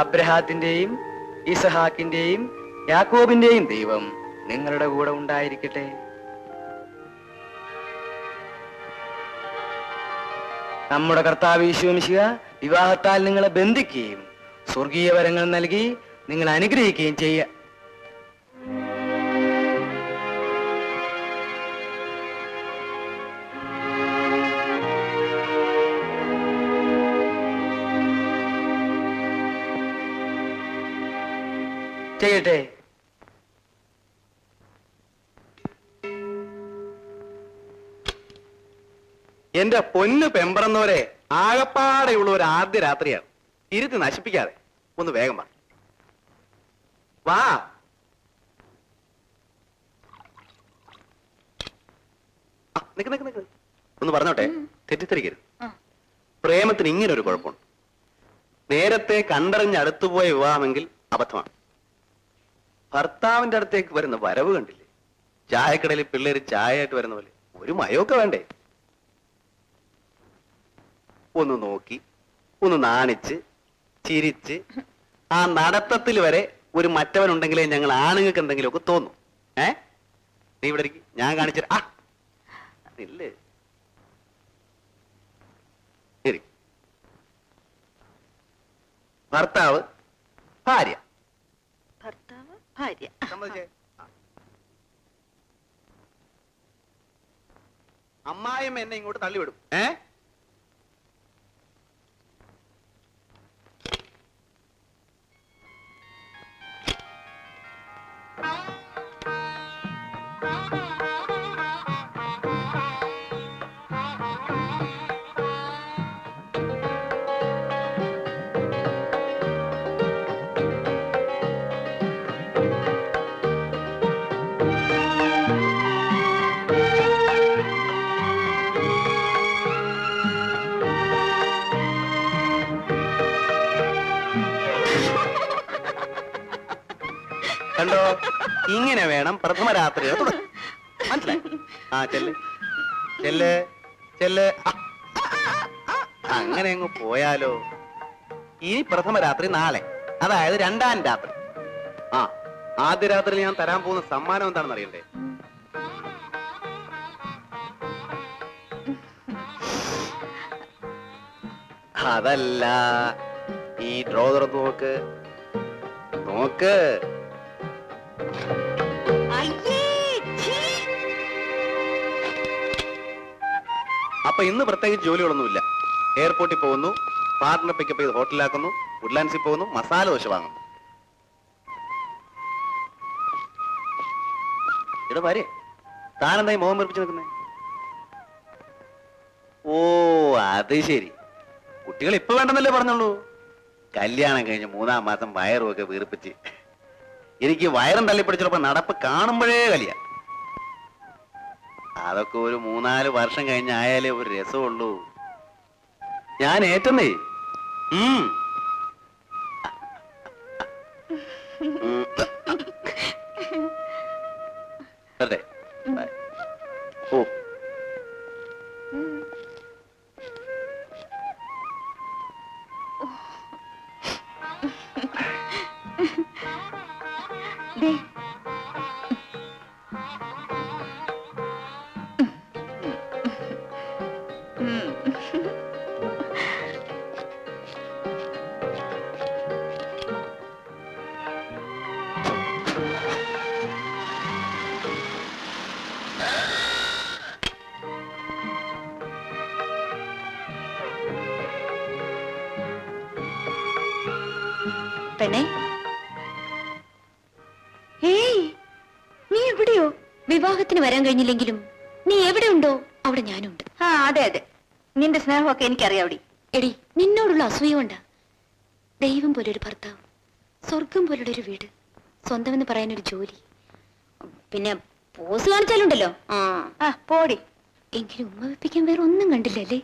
അബ്രഹാത്തിന്റെയും ഇസഹാക്കിന്റെയും യാക്കോബിന്റെയും ദൈവം നിങ്ങളുടെ കൂടെ ഉണ്ടായിരിക്കട്ടെ. നമ്മുടെ കർത്താവ് യേശു മിശിഹ വിവാഹത്താൽ നിങ്ങളെ ബന്ധിക്കുകയും സ്വർഗീയ വരങ്ങൾ നൽകി നിങ്ങളെ അനുഗ്രഹിക്കുകയും ചെയ്യുക. ചെയ്യട്ടെ. എന്റെ പൊന്ന് പെമ്പറന്നവരെ, ആകപ്പാടെയുള്ള ഒരു ആദ്യ രാത്രിയാണ്. ഇരുത്തി നശിപ്പിക്കാതെ ഒന്ന് വേഗം വാ. ഒന്ന് പറഞ്ഞോട്ടെ, തെറ്റിദ്ധരിക്കരുത്. പ്രേമത്തിന് ഇങ്ങനൊരു കുഴപ്പമുണ്ട്. നേരത്തെ കണ്ടറിഞ്ഞ് അടുത്തുപോയ വിവാഹമെങ്കിൽ അബദ്ധമാണ്. ഭർത്താവിന്റെ അടുത്തേക്ക് വരുന്ന വരവ് കണ്ടില്ലേ? ചായക്കടയിൽ പിള്ളേര് ചായയായിട്ട് വരുന്ന പോലെ. ഒരു മയമൊക്കെ വേണ്ടേ? ഒന്ന് നോക്കി, ഒന്ന് നാണിച്ച്, ചിരിച്ച്, ആ നടത്തത്തിൽ വരെ ഒരു മറ്റവനുണ്ടെങ്കിലേ ഞങ്ങൾ ആണുങ്ങൾക്ക് എന്തെങ്കിലുമൊക്കെ തോന്നും. നീ ഇവിടെ ഇരിക്കും, ഞാൻ കാണിച്ചു. ഇല്ലേ ശരി. ഭർത്താവ് ഭാര്യ, അമ്മായിയും എന്നെ ഇങ്ങോട്ട് തള്ളിവിടും. കണ്ടോ, ഇങ്ങനെ വേണം പ്രഥമ രാത്രി. മനസ്സിലായി? ചെല്ല് ചെല്ല് ചെല്ല്. അങ്ങനെ അങ്ങ് പോയാലോ? ഇനി പ്രഥമ രാത്രി നാളെ, അതായത് രണ്ടാം രാത്രി. ആദ്യ രാത്രി ഞാൻ തരാൻ പോകുന്ന സമ്മാനം എന്താണെന്ന് അറിയണ്ടേ? അതല്ല, ഈ ഡ്രോ തുറന്ന് നോക്ക് നോക്ക്. അപ്പൊ ഇന്ന് പ്രത്യേകിച്ച് ജോലികളൊന്നുമില്ല. എയർപോർട്ടിൽ പോകുന്നു, പാർട്ട്ണർ പിക്കപ്പ് ചെയ്ത് ഹോട്ടലിലാക്കുന്നു, വുഡ്ലാൻഡ്സിൽ പോകുന്നു, മസാല ദോശ വാങ്ങുന്നു. ഇവിടെ വരെ താനെന്തായി മോഹം വെറുപ്പിച്ച് നിൽക്കുന്നേ? ഓ അത് ശരി, കുട്ടികൾ ഇപ്പൊ വേണ്ടെന്നല്ലേ പറഞ്ഞുള്ളൂ. കല്യാണം കഴിഞ്ഞ് 3-ാം മാസം വയറും ഒക്കെ വീർപ്പിച്ച് എനിക്ക് വയറും തള്ളിപ്പിടിച്ചപ്പോ നടപ്പ് കാണുമ്പോഴേ കലിയ. അതൊക്കെ ഒരു 3-4 വർഷം കഴിഞ്ഞായാലേ ഒരു രസമുള്ളൂ. ഞാൻ ഏറ്റന്നേ. അതെ ഓ പെണ്ണേ, ഏയ് നീ എവിടെയോ? വിവാഹത്തിന് വരാൻ കഴിഞ്ഞില്ലെങ്കിലും നീ എവിടെ ഉണ്ടോ അവിടെ ഞാനുണ്ട്. അതെ അതെ, നിന്റെ സ്നേഹമൊക്കെ എനിക്കറിയാവടി. എടി, നിന്നോടുള്ള അസൂയ കൊണ്ടാ. ദൈവം പോലൊരു ഭർത്താവ്, സ്വർഗം പോലുള്ള ഒരു വീട്, സ്വന്തമെന്ന് പറയാനൊരു ജോലി, പിന്നെ പോസ് കാണിച്ചാലുണ്ടല്ലോ. പോടി. എങ്കിലും ഉമ്മ വെപ്പിക്കാൻ വേറെ ഒന്നും കണ്ടില്ലല്ലേ?